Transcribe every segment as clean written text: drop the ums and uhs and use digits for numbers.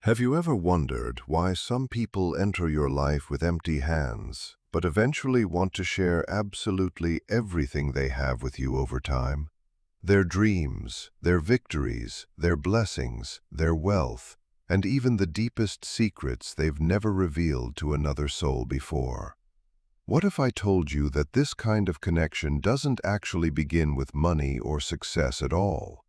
Have you ever wondered why some people enter your life with empty hands, but eventually want to share absolutely everything they have with you over time? Their dreams, their victories, their blessings, their wealth, and even the deepest secrets they've never revealed to another soul before. What if I told you that this kind of connection doesn't actually begin with money or success at all?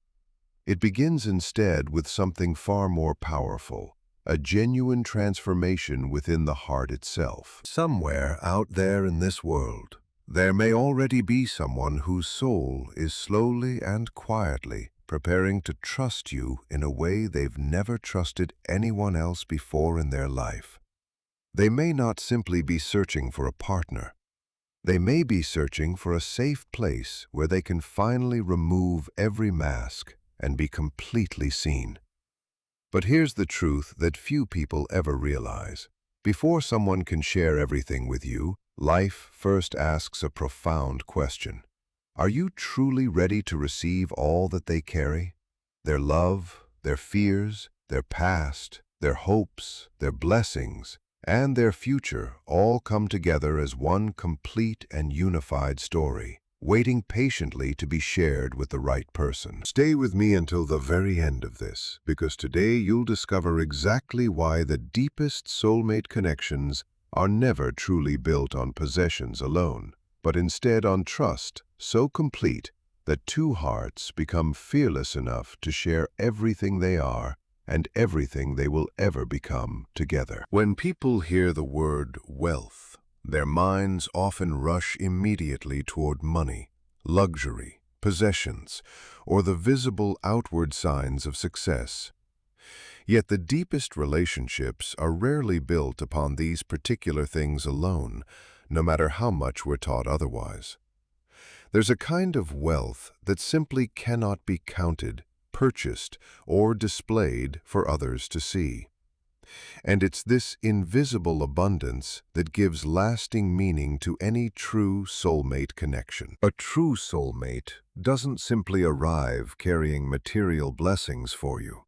It begins instead with something far more powerful, a genuine transformation within the heart itself. Somewhere out there in this world, there may already be someone whose soul is slowly and quietly preparing to trust you in a way they've never trusted anyone else before in their life. They may not simply be searching for a partner. They may be searching for a safe place where they can finally remove every mask and be completely seen. But here's the truth that few people ever realize. Before someone can share everything with you, life first asks a profound question. Are you truly ready to receive all that they carry? Their love, their fears, their past, their hopes, their blessings, and their future all come together as one complete and unified story, waiting patiently to be shared with the right person. Stay with me until the very end of this, because today you'll discover exactly why the deepest soulmate connections are never truly built on possessions alone, but instead on trust so complete that two hearts become fearless enough to share everything they are and everything they will ever become together. When people hear the word wealth, their minds often rush immediately toward money, luxury, possessions, or the visible outward signs of success. Yet the deepest relationships are rarely built upon these particular things alone, no matter how much we're taught otherwise. There's a kind of wealth that simply cannot be counted, purchased, or displayed for others to see. And it's this invisible abundance that gives lasting meaning to any true soulmate connection. A true soulmate doesn't simply arrive carrying material blessings for you.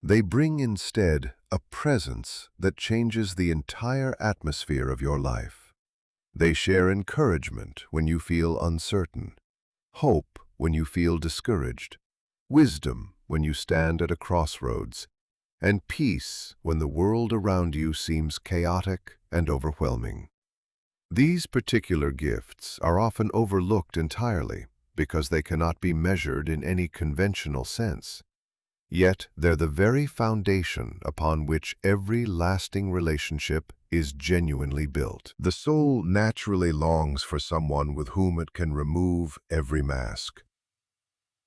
They bring instead a presence that changes the entire atmosphere of your life. They share encouragement when you feel uncertain, hope when you feel discouraged, wisdom when you stand at a crossroads, and peace when the world around you seems chaotic and overwhelming. These particular gifts are often overlooked entirely because they cannot be measured in any conventional sense. Yet they're the very foundation upon which every lasting relationship is genuinely built. The soul naturally longs for someone with whom it can remove every mask.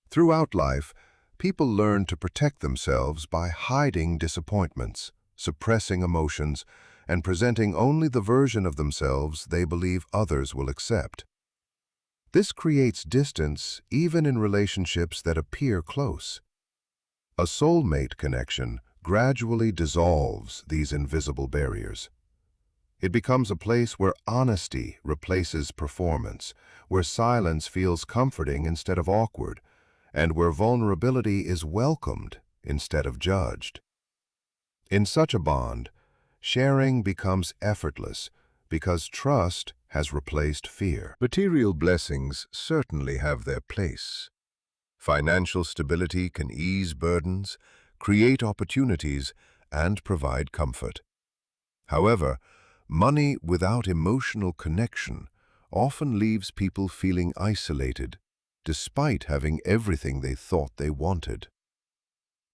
Throughout life, people learn to protect themselves by hiding disappointments, suppressing emotions, and presenting only the version of themselves they believe others will accept. This creates distance even in relationships that appear close. A soulmate connection gradually dissolves these invisible barriers. It becomes a place where honesty replaces performance, where silence feels comforting instead of awkward, and where vulnerability is welcomed instead of judged. In such a bond, sharing becomes effortless because trust has replaced fear. Material blessings certainly have their place. Financial stability can ease burdens, create opportunities, and provide comfort. However, money without emotional connection often leaves people feeling isolated, despite having everything they thought they wanted.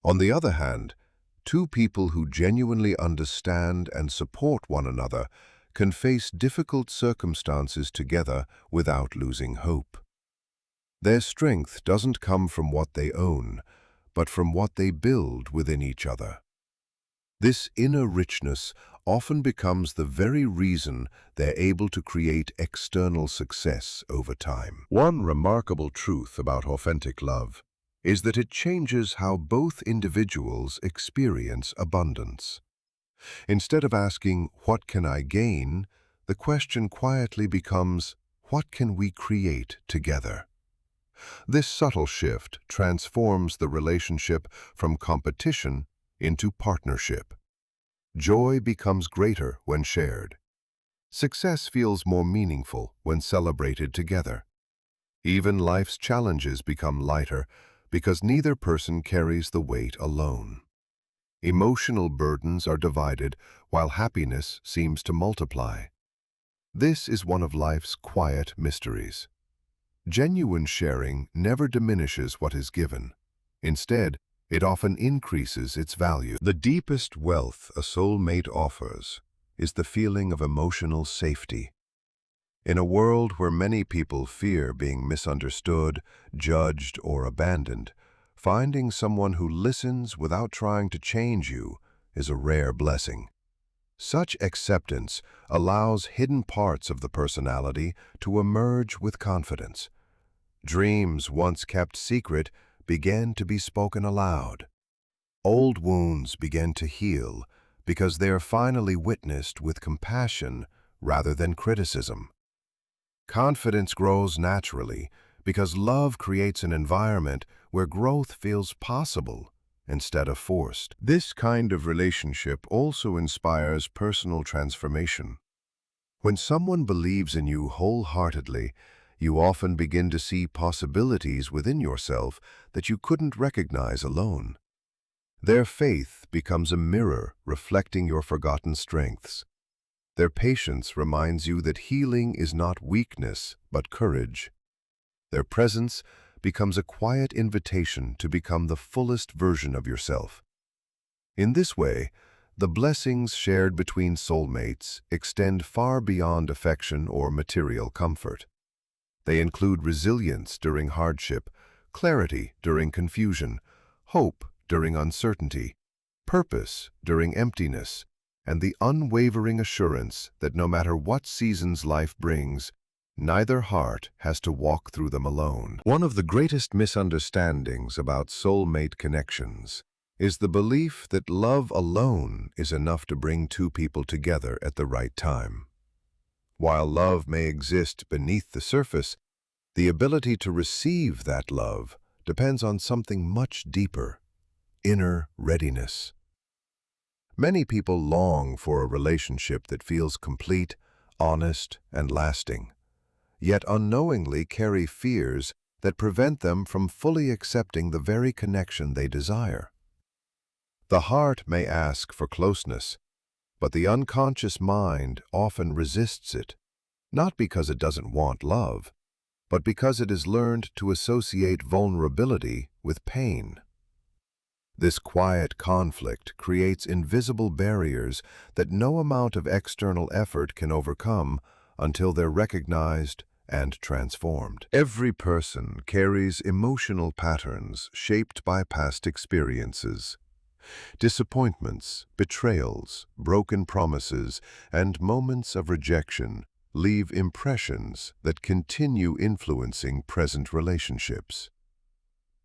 On the other hand, two people who genuinely understand and support one another can face difficult circumstances together without losing hope. Their strength doesn't come from what they own, but from what they build within each other. This inner richness often becomes the very reason they're able to create external success over time. One remarkable truth about authentic love is that it changes how both individuals experience abundance. Instead of asking, "What can I gain?" the question quietly becomes, "What can we create together?" This subtle shift transforms the relationship from competition into partnership. Joy becomes greater when shared. Success feels more meaningful when celebrated together. Even life's challenges become lighter because neither person carries the weight alone. Emotional burdens are divided while happiness seems to multiply. This is one of life's quiet mysteries. Genuine sharing never diminishes what is given. Instead, it often increases its value. The deepest wealth a soulmate offers is the feeling of emotional safety. In a world where many people fear being misunderstood, judged, or abandoned, finding someone who listens without trying to change you is a rare blessing. Such acceptance allows hidden parts of the personality to emerge with confidence. Dreams once kept secret began to be spoken aloud. Old wounds begin to heal because they are finally witnessed with compassion rather than criticism. Confidence grows naturally because love creates an environment where growth feels possible instead of forced. This kind of relationship also inspires personal transformation. When someone believes in you wholeheartedly, you often begin to see possibilities within yourself that you couldn't recognize alone. Their faith becomes a mirror reflecting your forgotten strengths. Their patience reminds you that healing is not weakness, but courage. Their presence becomes a quiet invitation to become the fullest version of yourself. In this way, the blessings shared between soulmates extend far beyond affection or material comfort. They include resilience during hardship, clarity during confusion, hope during uncertainty, purpose during emptiness, and the unwavering assurance that no matter what seasons life brings, neither heart has to walk through them alone. One of the greatest misunderstandings about soulmate connections is the belief that love alone is enough to bring two people together at the right time. While love may exist beneath the surface, the ability to receive that love depends on something much deeper: inner readiness. Many people long for a relationship that feels complete, honest, and lasting, yet unknowingly carry fears that prevent them from fully accepting the very connection they desire. The heart may ask for closeness, but the unconscious mind often resists it, not because it doesn't want love, but because it has learned to associate vulnerability with pain. This quiet conflict creates invisible barriers that no amount of external effort can overcome until they're recognized and transformed. Every person carries emotional patterns shaped by past experiences. Disappointments, betrayals, broken promises, and moments of rejection leave impressions that continue influencing present relationships.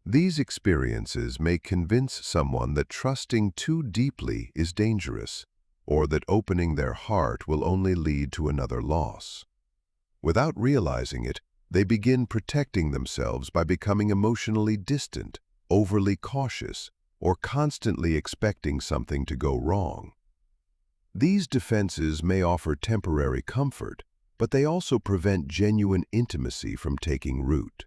These experiences may convince someone that trusting too deeply is dangerous, or that opening their heart will only lead to another loss. Without realizing it, they begin protecting themselves by becoming emotionally distant, overly cautious, or constantly expecting something to go wrong. These defenses may offer temporary comfort, but they also prevent genuine intimacy from taking root.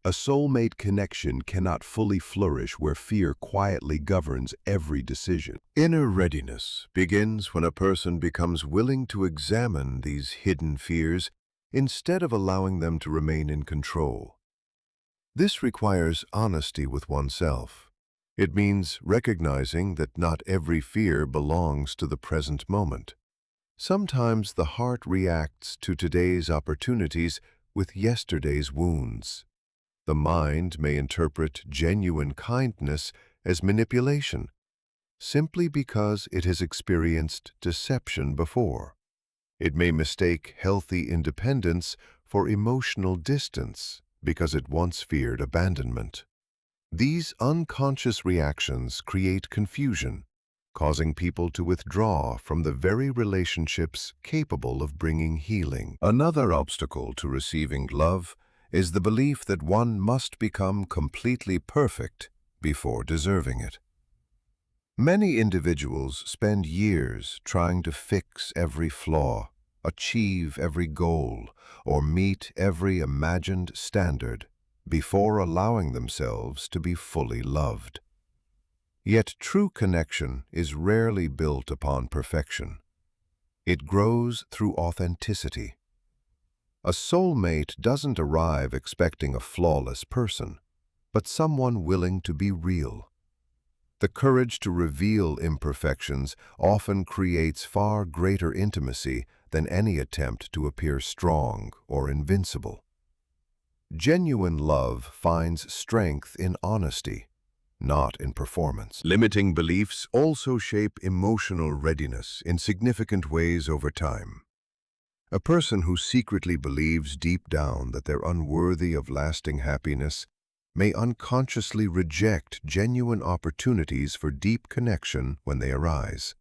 A soulmate connection cannot fully flourish where fear quietly governs every decision. Inner readiness begins when a person becomes willing to examine these hidden fears instead of allowing them to remain in control. This requires honesty with oneself. It means recognizing that not every fear belongs to the present moment. Sometimes the heart reacts to today's opportunities with yesterday's wounds. The mind may interpret genuine kindness as manipulation, simply because it has experienced deception before. It may mistake healthy independence for emotional distance because it once feared abandonment. These unconscious reactions create confusion, causing people to withdraw from the very relationships capable of bringing healing. Another obstacle to receiving love is the belief that one must become completely perfect before deserving it. Many individuals spend years trying to fix every flaw, achieve every goal, or meet every imagined standard before allowing themselves to be fully loved. Yet true connection is rarely built upon perfection. It grows through authenticity. A soulmate doesn't arrive expecting a flawless person, but someone willing to be real. The courage to reveal imperfections often creates far greater intimacy than any attempt to appear strong or invincible. Genuine love finds strength in honesty, not in performance. Limiting beliefs also shape emotional readiness in significant ways over time. A person who secretly believes deep down that they're unworthy of lasting happiness may unconsciously reject genuine opportunities for deep connection when they arise.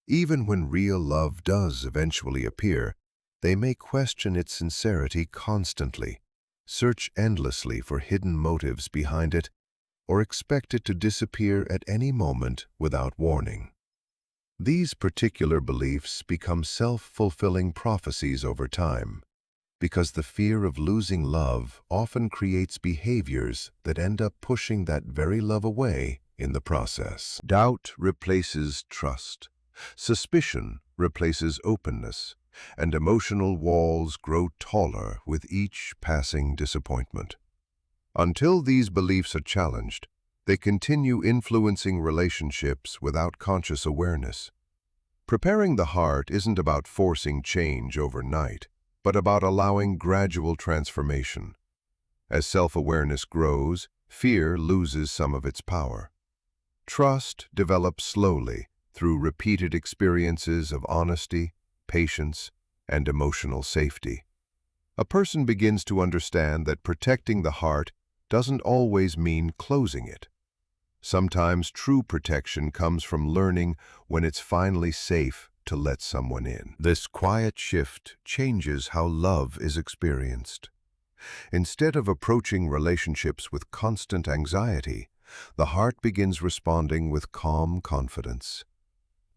Even when real love does eventually appear, they may question its sincerity constantly, search endlessly for hidden motives behind it, or expect it to disappear at any moment without warning. These particular beliefs become self-fulfilling prophecies over time, because the fear of losing love often creates behaviors that end up pushing that very love away in the process. Doubt replaces trust, suspicion replaces openness, and emotional walls grow taller with each passing disappointment. Until these beliefs are challenged, they continue influencing relationships without conscious awareness. Preparing the heart isn't about forcing change overnight, but about allowing gradual transformation. As self-awareness grows, fear loses some of its power. Trust develops slowly through repeated experiences of honesty, patience, and emotional safety. A person begins to understand that protecting the heart doesn't always mean closing it. Sometimes true protection comes from learning when it's finally safe to let someone in. This quiet shift changes how love is experienced. Instead of approaching relationships with constant anxiety, the heart begins responding with calm confidence.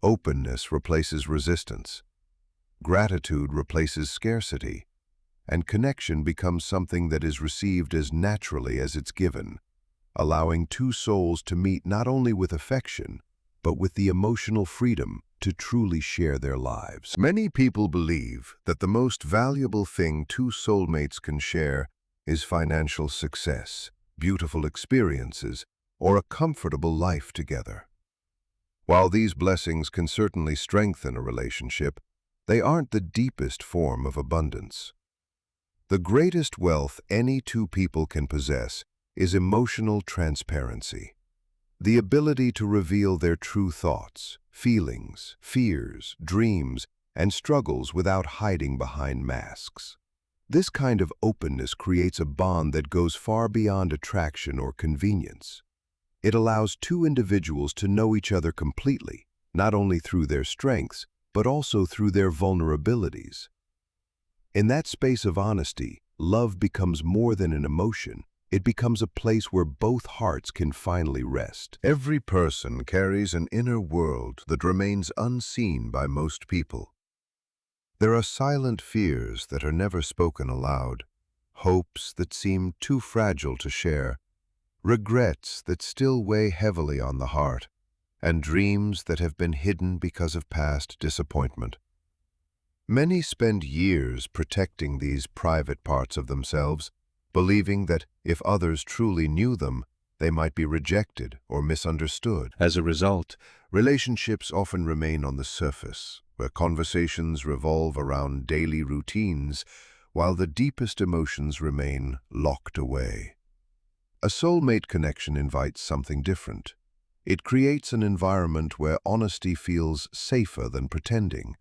Openness replaces resistance. Gratitude replaces scarcity. And connection becomes something that is received as naturally as it's given, allowing two souls to meet not only with affection, but with the emotional freedom to truly share their lives. Many people believe that the most valuable thing two soulmates can share is financial success, beautiful experiences, or a comfortable life together. While these blessings can certainly strengthen a relationship, they aren't the deepest form of abundance. The greatest wealth any two people can possess is emotional transparency. The ability to reveal their true thoughts, feelings, fears, dreams, and struggles without hiding behind masks. This kind of openness creates a bond that goes far beyond attraction or convenience. It allows two individuals to know each other completely, not only through their strengths, but also through their vulnerabilities. In that space of honesty, love becomes more than an emotion. It becomes a place where both hearts can finally rest. Every person carries an inner world that remains unseen by most people. There are silent fears that are never spoken aloud, hopes that seem too fragile to share, regrets that still weigh heavily on the heart, and dreams that have been hidden because of past disappointment. Many spend years protecting these private parts of themselves, believing that if others truly knew them, they might be rejected or misunderstood. As a result, relationships often remain on the surface, where conversations revolve around daily routines, while the deepest emotions remain locked away. A soulmate connection invites something different. It creates an environment where honesty feels safer than pretending,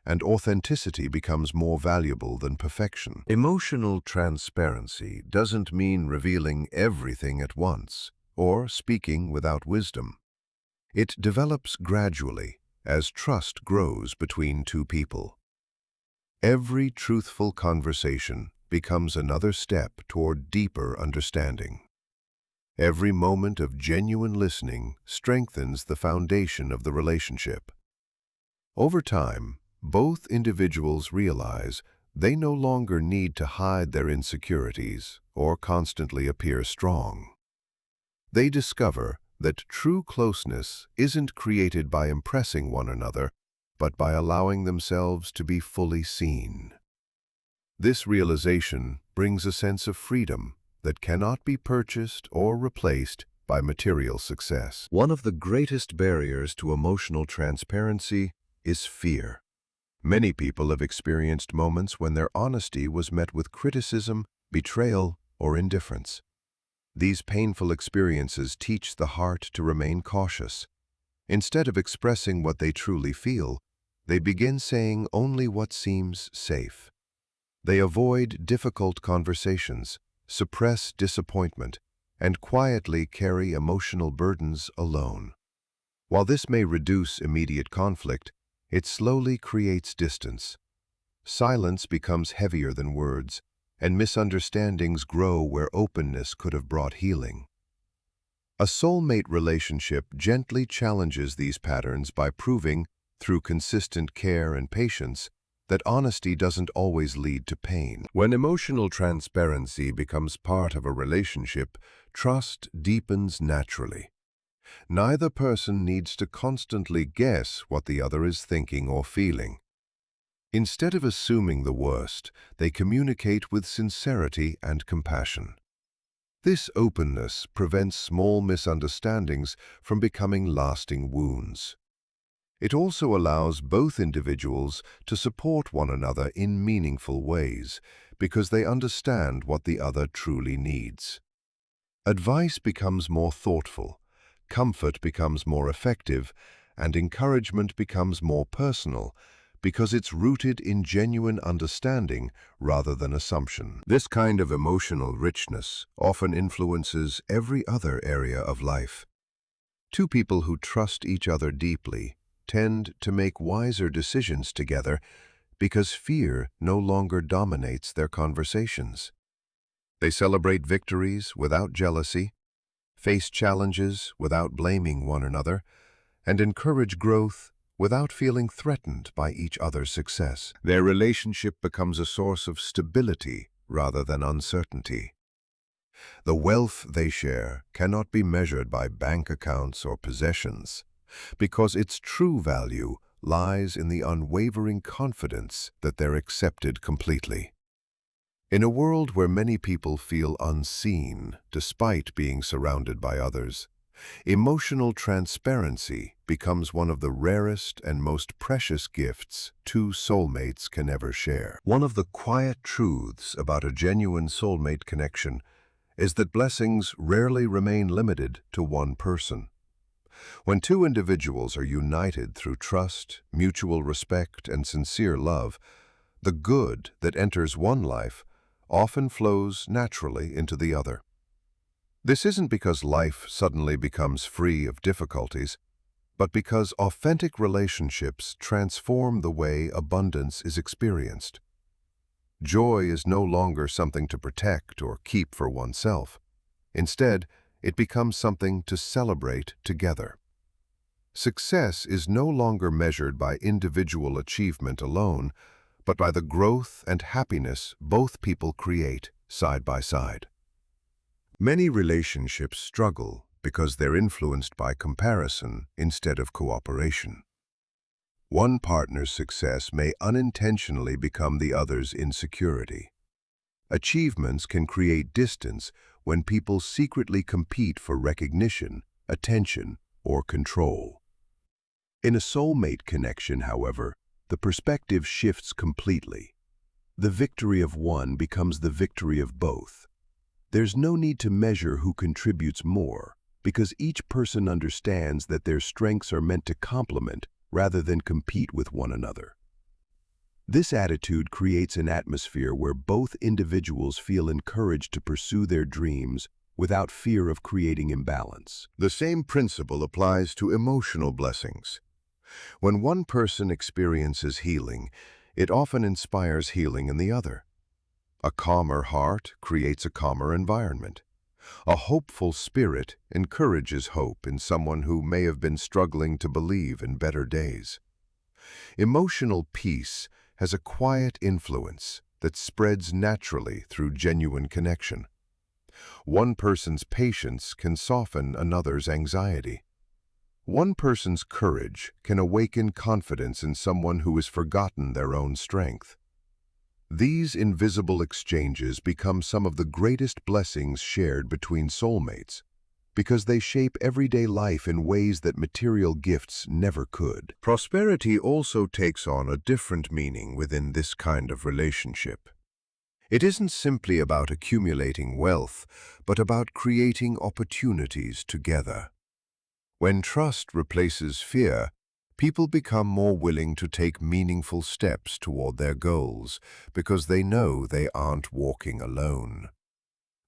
and authenticity becomes more valuable than perfection. Emotional transparency doesn't mean revealing everything at once or speaking without wisdom. It develops gradually as trust grows between two people. Every truthful conversation becomes another step toward deeper understanding. Every moment of genuine listening strengthens the foundation of the relationship. Over time, both individuals realize they no longer need to hide their insecurities or constantly appear strong. They discover that true closeness isn't created by impressing one another, but by allowing themselves to be fully seen. This realization brings a sense of freedom that cannot be purchased or replaced by material success. One of the greatest barriers to emotional transparency is fear. Many people have experienced moments when their honesty was met with criticism, betrayal, or indifference. These painful experiences teach the heart to remain cautious. Instead of expressing what they truly feel, they begin saying only what seems safe. They avoid difficult conversations, suppress disappointment, and quietly carry emotional burdens alone. While this may reduce immediate conflict, it slowly creates distance. Silence becomes heavier than words, and misunderstandings grow where openness could have brought healing. A soulmate relationship gently challenges these patterns by proving, through consistent care and patience, that honesty doesn't always lead to pain. When emotional transparency becomes part of a relationship, trust deepens naturally. Neither person needs to constantly guess what the other is thinking or feeling. Instead of assuming the worst, they communicate with sincerity and compassion. This openness prevents small misunderstandings from becoming lasting wounds. It also allows both individuals to support one another in meaningful ways because they understand what the other truly needs. Advice becomes more thoughtful, comfort becomes more effective, and encouragement becomes more personal because it's rooted in genuine understanding rather than assumption. This kind of emotional richness often influences every other area of life. Two people who trust each other deeply tend to make wiser decisions together because fear no longer dominates their conversations. They celebrate victories without jealousy, face challenges without blaming one another, and encourage growth without feeling threatened by each other's success. Their relationship becomes a source of stability rather than uncertainty. The wealth they share cannot be measured by bank accounts or possessions, because its true value lies in the unwavering confidence that they're accepted completely. In a world where many people feel unseen despite being surrounded by others, emotional transparency becomes one of the rarest and most precious gifts two soulmates can ever share. One of the quiet truths about a genuine soulmate connection is that blessings rarely remain limited to one person. When two individuals are united through trust, mutual respect, and sincere love, the good that enters one life often flows naturally into the other. This isn't because life suddenly becomes free of difficulties, but because authentic relationships transform the way abundance is experienced. Joy is no longer something to protect or keep for oneself. Instead, it becomes something to celebrate together. Success is no longer measured by individual achievement alone, but by the growth and happiness both people create side by side. Many relationships struggle because they're influenced by comparison instead of cooperation. One partner's success may unintentionally become the other's insecurity. Achievements can create distance when people secretly compete for recognition, attention, or control. In a soulmate connection, however, the perspective shifts completely. The victory of one becomes the victory of both. There's no need to measure who contributes more, because each person understands that their strengths are meant to complement rather than compete with one another. This attitude creates an atmosphere where both individuals feel encouraged to pursue their dreams without fear of creating imbalance. The same principle applies to emotional blessings. When one person experiences healing, it often inspires healing in the other. A calmer heart creates a calmer environment. A hopeful spirit encourages hope in someone who may have been struggling to believe in better days. Emotional peace has a quiet influence that spreads naturally through genuine connection. One person's patience can soften another's anxiety. One person's courage can awaken confidence in someone who has forgotten their own strength. These invisible exchanges become some of the greatest blessings shared between soulmates, because they shape everyday life in ways that material gifts never could. Prosperity also takes on a different meaning within this kind of relationship. It isn't simply about accumulating wealth, but about creating opportunities together. When trust replaces fear, people become more willing to take meaningful steps toward their goals because they know they aren't walking alone.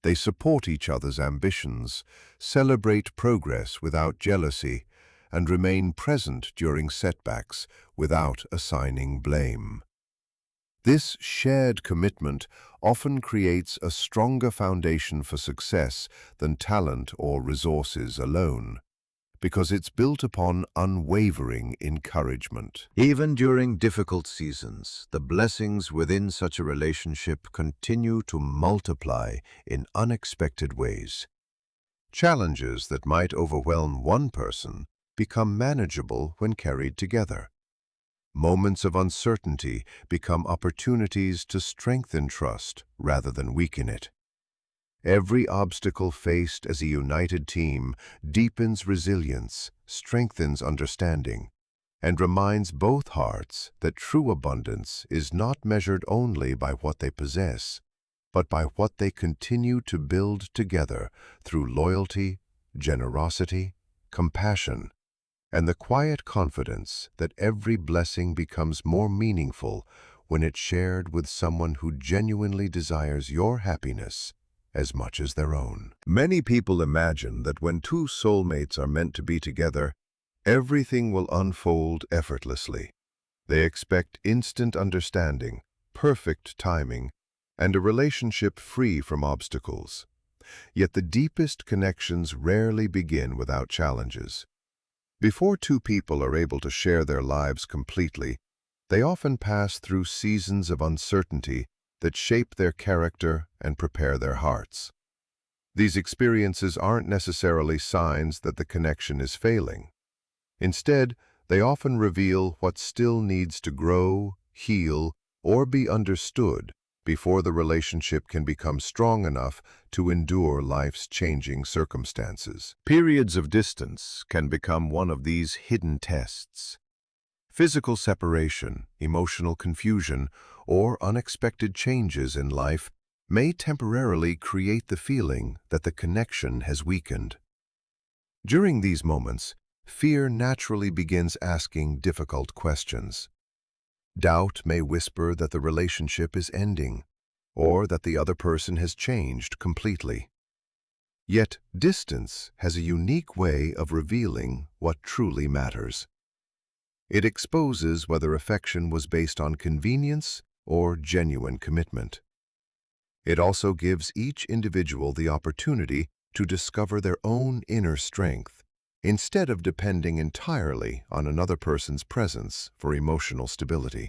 They support each other's ambitions, celebrate progress without jealousy, and remain present during setbacks without assigning blame. This shared commitment often creates a stronger foundation for success than talent or resources alone, because it's built upon unwavering encouragement. Even during difficult seasons, the blessings within such a relationship continue to multiply in unexpected ways. Challenges that might overwhelm one person become manageable when carried together. Moments of uncertainty become opportunities to strengthen trust rather than weaken it. Every obstacle faced as a united team deepens resilience, strengthens understanding, and reminds both hearts that true abundance is not measured only by what they possess, but by what they continue to build together through loyalty, generosity, compassion, and the quiet confidence that every blessing becomes more meaningful when it's shared with someone who genuinely desires your happiness as much as their own. Many people imagine that when two soulmates are meant to be together, everything will unfold effortlessly. They expect instant understanding, perfect timing, and a relationship free from obstacles. Yet the deepest connections rarely begin without challenges. Before two people are able to share their lives completely, they often pass through seasons of uncertainty that shape their character and prepare their hearts. These experiences aren't necessarily signs that the connection is failing. Instead, they often reveal what still needs to grow, heal, or be understood before the relationship can become strong enough to endure life's changing circumstances. Periods of distance can become one of these hidden tests. Physical separation, emotional confusion, or unexpected changes in life may temporarily create the feeling that the connection has weakened. During these moments, fear naturally begins asking difficult questions. Doubt may whisper that the relationship is ending, or that the other person has changed completely. Yet, distance has a unique way of revealing what truly matters. It exposes whether affection was based on convenience or genuine commitment. It also gives each individual the opportunity to discover their own inner strength, instead of depending entirely on another person's presence for emotional stability.